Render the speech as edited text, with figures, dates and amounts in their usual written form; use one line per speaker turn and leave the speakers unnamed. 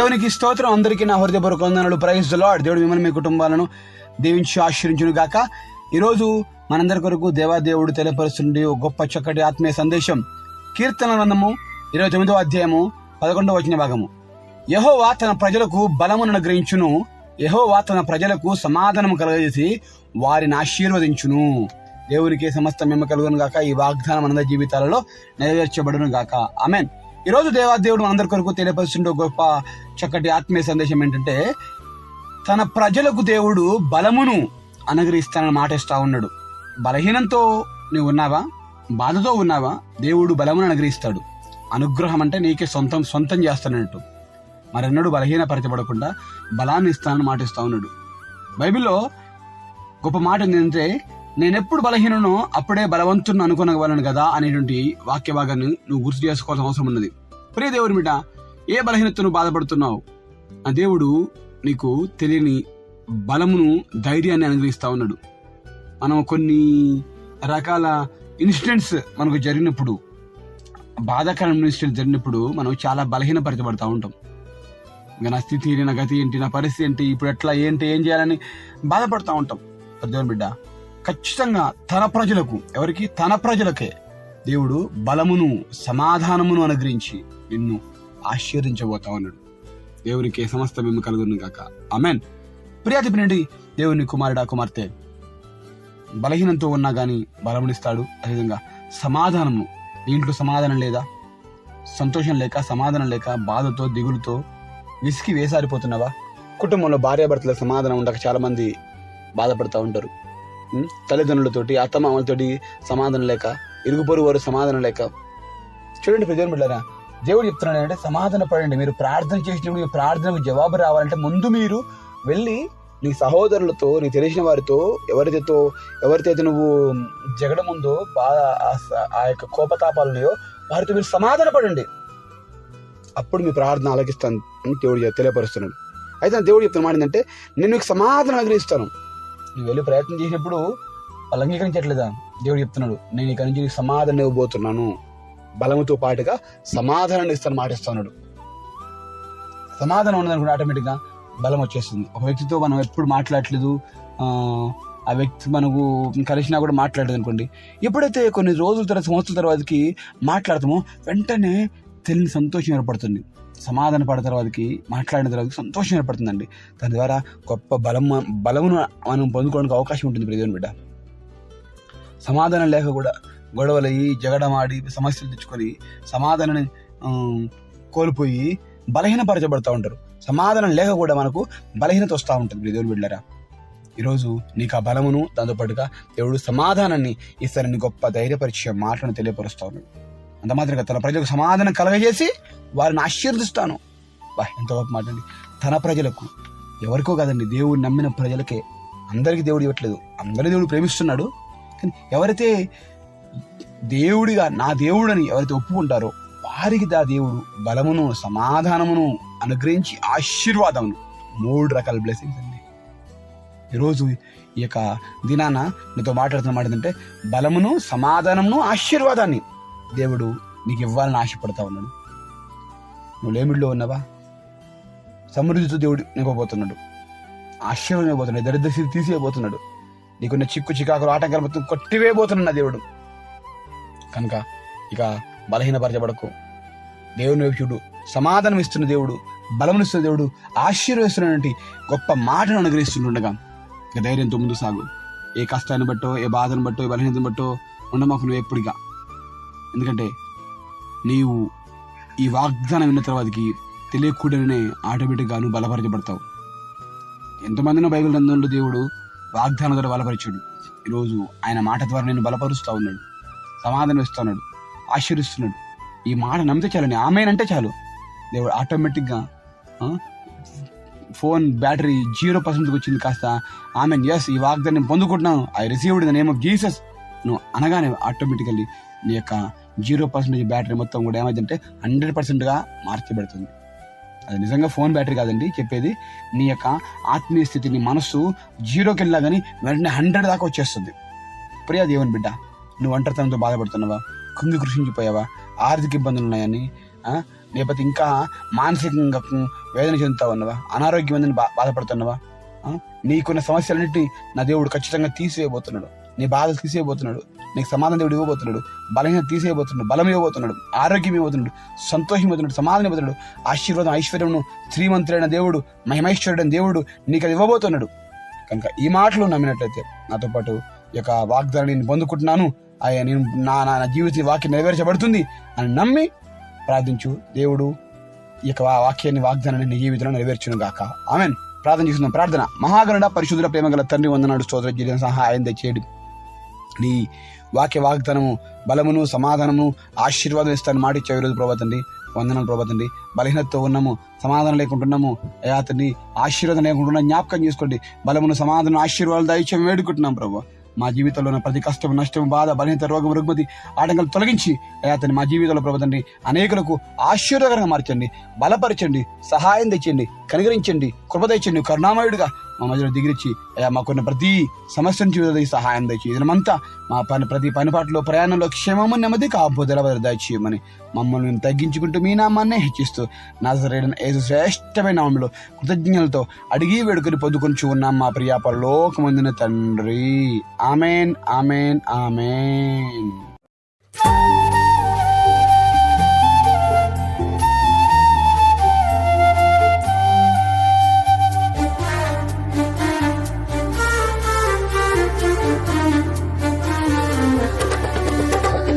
దేవునికి స్తోత్రం. అందరికీ నా హృదయపూర్వక వందనాలు. Praise the Lord. దేవుడు మిమ్మల్ని మీ కుటుంబాలను దీవించి ఆశీర్వదించును గాక. ఈరోజు మనందరి కొరకు దేవాదేవుడు తెలియపరుస్తుండే ఒక గొప్ప చక్కటి ఆత్మీయ సందేశం. కీర్తన గ్రంథము 29వ అధ్యాయము 11వ వచన భాగము. యెహోవా తన ప్రజలకు బలమును అనుగ్రహించును, యెహోవా తన ప్రజలకు సమాధానము కలగజేసి వారిని ఆశీర్వదించును. దేవునికి సమస్త మేము కలుగును గాక. ఈ వాగ్దానం మనందరి జీవితాలలో నెరవేర్చబడును గాక. ఆమేన్. ఈరోజు దేవాదేవుడు మనందరి కొరకు తెలియపరుస్తుండే గొప్ప చక్కటి ఆత్మీయ సందేశం ఏంటంటే, తన ప్రజలకు దేవుడు బలమును అనుగ్రహిస్తానని మాటిస్తా ఉన్నాడు. బలహీనంతో నువ్వు ఉన్నావా, బాధతో ఉన్నావా, దేవుడు బలమును అనుగ్రహిస్తాడు. అనుగ్రహం అంటే నీకే సొంతం చేస్తానట్టు. మరెన్నడూ బలహీనపరచబడకుండా బలాన్ని ఇస్తానని మాటిస్తా ఉన్నాడు. బైబిల్లో గొప్ప మాట ఏంటంటే, నేనెప్పుడు బలహీననో అప్పుడే బలవంతుని అనుకునగలను కదా అనేటువంటి వాక్య భాగాన్ని నువ్వు గుర్తు చేసుకోవాల్సిన అవసరం ఉన్నది. ప్రియ దేవుని బిడ్డ, ఏ బలహీనతను నువ్వు బాధపడుతున్నావు, ఆ దేవుడు నీకు తెలియని బలమును, ధైర్యాన్ని అనుగ్రహిస్తా ఉన్నాడు. మనం కొన్ని రకాల ఇన్సిడెంట్స్ మనకు జరిగినప్పుడు, బాధాకరమైన ఇన్సిడెంట్స్ జరిగినప్పుడు మనం చాలా బలహీనపరచబడతా ఉంటాం. ఇంకా నా స్థితి ఏంటి, నా గతి ఏంటి, నా పరిస్థితి ఏంటి, ఇప్పుడు ఎట్లా ఏం చేయాలని బాధపడతా ఉంటాం. దేవుని బిడ్డ, ఖచ్చితంగా తన ప్రజలకు, ఎవరికి? తన ప్రజలకే దేవుడు బలమును, సమాధానమును అనుగ్రహించి నిన్ను ఆశీర్వదించబోతా ఉన్నాడు. దేవునికి సమస్త మేము కలుగును గాక. ఆమేన్. ప్రియాతిపినండి దేవుని కుమారుడా, కుమార్తె, బలహీనంతో ఉన్నా గానీ బలమునిస్తాడు. అదేవిధంగా సమాధానము. నీ ఇంట్లో సమాధానం లేదా, సంతోషం లేక, సమాధానం లేక, బాధతో, దిగులుతో విసికి వేసారిపోతున్నావా? కుటుంబంలో భార్యాభర్తలకు సమాధానం ఉండక చాలా మంది బాధపడుతూ ఉంటారు. తల్లిదండ్రులతోటి, అత్తమామలతోటి సమాధానం లేక, ఇరుగు పొరుగు వారు సమాధానం లేక. చూడండి ప్రజలు బిడ్డలారా, దేవుడు చెప్తున్నాడు అంటే, సమాధాన పడండి. మీరు ప్రార్థన చేసినప్పుడు మీ ప్రార్థనకు జవాబు రావాలంటే ముందు మీరు వెళ్ళి నీ సహోదరులతో, నీ తెలిసిన వారితో, ఎవరితో నువ్వు జగడం ఉందో, ఆ యొక్క కోపతాపాలున్నాయో వారితో మీరు సమాధాన పడండి. అప్పుడు మీ ప్రార్థన ఆలకిస్తాను అని దేవుడు తెలియపరుస్తున్నాడు. అయితే దేవుడు చెప్తున్న మాట ఏంటంటే, నేను నీకు సమాధానం అనుగ్రహిస్తాను. నువ్వు వెళ్ళి ప్రయత్నం చేసినప్పుడు వాళ్ళు అంగీకరించట్లేదా? దేవుడు చెప్తున్నాడు, నేను ఇక్కడి నుంచి నీకు సమాధానం ఇవ్వబోతున్నాను. బలముతో పాటుగా సమాధానాన్ని ఇస్తాను మాటిస్తున్నాడు. సమాధానం ఉన్నదనుకుంటే ఆటోమేటిక్గా బలం వచ్చేస్తుంది. ఒక వ్యక్తితో మనం ఎప్పుడు మాట్లాడట్లేదు, ఆ వ్యక్తి మనకు కలిసినా కూడా మాట్లాడలేదు అనుకోండి, ఎప్పుడైతే కొన్ని రోజుల తర్వాత, సంవత్సరాల తర్వాతకి మాట్లాడతామో వెంటనే తెలియని సంతోషం ఏర్పడుతుంది. సమాధాన పడిన తర్వాతకి, మాట్లాడిన తర్వాత సంతోషం ఏర్పడుతుందండి. దాని ద్వారా గొప్ప బలమును మనం పొందుకోవడానికి అవకాశం ఉంటుంది. ప్రయోజనం బిడ్డ, సమాధానం లేక కూడా గొడవలయ్యి, జగడమాడి, సమస్యలు తెచ్చుకొని సమాధానాన్ని కోల్పోయి బలహీనపరచబడతా ఉంటారు. సమాధానం లేక కూడా మనకు బలహీనత వస్తూ ఉంటుంది. ప్రయోజనం బిడ్డరా, ఈరోజు నీకు ఆ బలమును, దాంతోపాటుగా దేవుడు సమాధానాన్ని ఇస్తారని గొప్ప ధైర్యపరిచే మాటను తెలియపరుస్తా ఉన్నాడు. అంత మాత్రమే తన ప్రజలకు సమాధానం కలగజేసి వారిని ఆశీర్వదిస్తాను. ఎంతో గొప్ప మాట అండి. తన ప్రజలకు, ఎవరికో కాదండి, దేవుడు నమ్మిన ప్రజలకే. అందరికీ దేవుడు ఇవ్వట్లేదు, అందరినీ దేవుడు ప్రేమిస్తున్నాడు. కానీ ఎవరైతే దేవుడిగా, నా దేవుడని ఎవరైతే ఒప్పుకుంటారో వారికి ఆ దేవుడు బలమును, సమాధానమును అనుగ్రహించి ఆశీర్వాదమును, 3 రకాల బ్లెస్సింగ్స్ అండి. ఈరోజు ఈ యొక్క దినాన నీతో మాట్లాడుతున్న మాట ఏంటంటే, బలమును, సమాధానమును, ఆశీర్వాదాన్ని దేవుడు నీకు ఇవ్వాలని ఆశపడతా ఉన్నాడు. నువ్వు లేమిడిలో ఉన్నావా? సమృద్ధితో దేవుడు నింపబోతున్నాడు, ఆశీర్వాదం ఇవ్వబోతున్నాడు, దరిద్ర స్థితి తీసేయబోతున్నాడు. నీకున్న చికాకులు, ఆటంకాలు మొత్తం కొట్టివేయబోతున్నా దేవుడు. కనుక ఇక బలహీనపరచబడకు. దేవుని వైపు చూడు. సమాధానం ఇస్తున్న దేవుడు, బలమునిస్తున్న దేవుడు, ఆశీర్వదిస్తున్నటువంటి గొప్ప మాటను అనుగ్రహిస్తుండగా ఇక ధైర్యంతో ముందు సాగు. ఏ కష్టాన్ని బట్టో, ఏ బాధను బట్టో, ఏ బలహీనతను బట్టో ఉండమాకు నువ్వు ఎప్పుడుగా. ఎందుకంటే నీవు ఈ వాగ్దానం విన్న తర్వాతకి తెలియకూడనే ఆటోమేటిక్గా నువ్వు బలపరచబడతావు. ఎంతమందినో బైబిల్ గ్రంథంలో దేవుడు వాగ్దానం ద్వారా బలపరిచాడు. ఈరోజు ఆయన మాట ద్వారా నేను బలపరుస్తూ ఉన్నాడు, సమాధానం ఇస్తూ ఉన్నాడు, ఆశీర్వదిస్తున్నాడు. ఈ మాట నమ్మితే చాలు, ఆమెన్ అంటే చాలు, దేవుడు ఆటోమేటిక్గా ఫోన్ బ్యాటరీ 0% వచ్చింది కాస్త ఆమెన్, ఎస్ ఈ వాగ్దానం పొందుకుంటున్నాను, I received in the name of Jesus నువ్వు అనగానే ఆటోమేటికల్లీ నీ యొక్క 0% బ్యాటరీ మొత్తం కూడా ఏమైందంటే 100%గా మార్చబడుతుంది. అది నిజంగా ఫోన్ బ్యాటరీ కాదండి చెప్పేది, నీ యొక్క ఆత్మీయ స్థితి, నీ మనస్సు 0కి వెళ్ళా కానీ వెంటనే 100 దాకా వచ్చేస్తుంది. ప్రియ దేవుని బిడ్డ, నువ్వు ఒంటరితనంతో బాధపడుతున్నావా? కృషించిపోయావా? ఆర్థిక ఇబ్బందులు ఉన్నాయని, లేకపోతే ఇంకా మానసికంగా వేదన చెందుతా ఉన్నవా? అనారోగ్యం ఉందని బాధపడుతున్నావా? నీకున్న సమస్యలన్నింటినీ నా దేవుడు ఖచ్చితంగా తీసివేయబోతున్నాడు. నీ బాధలు తీసేయబోతున్నాడు. నీకు సమాధానం దేవుడు ఇవ్వబోతున్నాడు. బలహీనత తీసేయబోతున్నాడు. బలం ఇవ్వబోతున్నాడు. ఆరోగ్యం ఇవ్వబోతున్నాడు. సంతోషం ఇవ్వబోతున్నాడు. సమాధానం ఇవ్వబోతున్నాడు. ఆశీర్వాదం, ఐశ్వర్యమును, శ్రీమంతుడైన దేవుడు, మహిమైశ్వరుడైన దేవుడు నీకు అది ఇవ్వబోతున్నాడు. కనుక ఈ మాటలు నమ్మినట్లయితే నాతో పాటు ఈ యొక్క వాగ్దానాన్ని నేను పొందుకుంటున్నాను, నేను నా జీవిత వాక్యం నెరవేర్చబడుతుంది అని నమ్మి ప్రార్థించు. దేవుడు ఈ యొక్క వాక్యాన్ని, వాగ్దానాన్ని నీ జీవితంలో నెరవేర్చును గాక. ఆమేన్. ప్రార్థన చేస్తున్నాం. ప్రార్థన. మహాగణుడ, పరిశుద్ధుల, ప్రేమగల తండ్రి, వందనాలు, స్తోత్రం, జీవితం సహాయం దయచేయడం. నీ వాక్య వాగ్దానము బలమును, సమాధానము, ఆశీర్వాదం ఇస్తాను మాట ఇచ్చావు ఈరోజు ప్రభా తండ్రి. వందనాలు ప్రభా తండ్రి. బలహీనతతో ఉన్నాము, సమాధానం లేకుంటున్నాము అయ్యా తండ్రి. ఆశీర్వాదం లేకుండా జ్ఞాపకం చేసుకోండి. బలమును, సమాధానం, ఆశీర్వాదాలు దయచేసి వేడుకుంటున్నాం ప్రభా. మా జీవితంలో ఉన్న ప్రతి కష్టం, నష్టం, బాధ, బలహీనత, రోగం, రుగ్మతి, ఆటంకాలు తొలగించి అయ్యా తండ్రి మా జీవితంలో ప్రభా తండ్రి అనేకులకు ఆశీర్వాదకరంగా మార్చండి, బలపరచండి, సహాయం తెచ్చండి, కనికరించండి, కృప తెచ్చండి. కరుణామయుడిగా మా మధ్యలో దిగిరిచ్చి అయ్యా మాకున్న ప్రతి సమస్య నుంచి సహాయం దయచేయి. ఇదంతా మా ప్రతి పనిపాట్లో, ప్రయాణంలో క్షేమము, నెమ్మది, కాపుదల దయచేయమని మమ్మల్ని మేము తగ్గించుకుంటూ మీ నామాన్నే హెచ్చిస్తూ నజరేయుడైన యేసు శ్రేష్టమైన నామములో కృతజ్ఞతలతో అడిగి వేడుకొని పొందుకొంచు ఉన్నాం మా ప్రియ పరలోకమందున తండ్రి. ఆమేన్, ఆమేన్, ఆమేన్.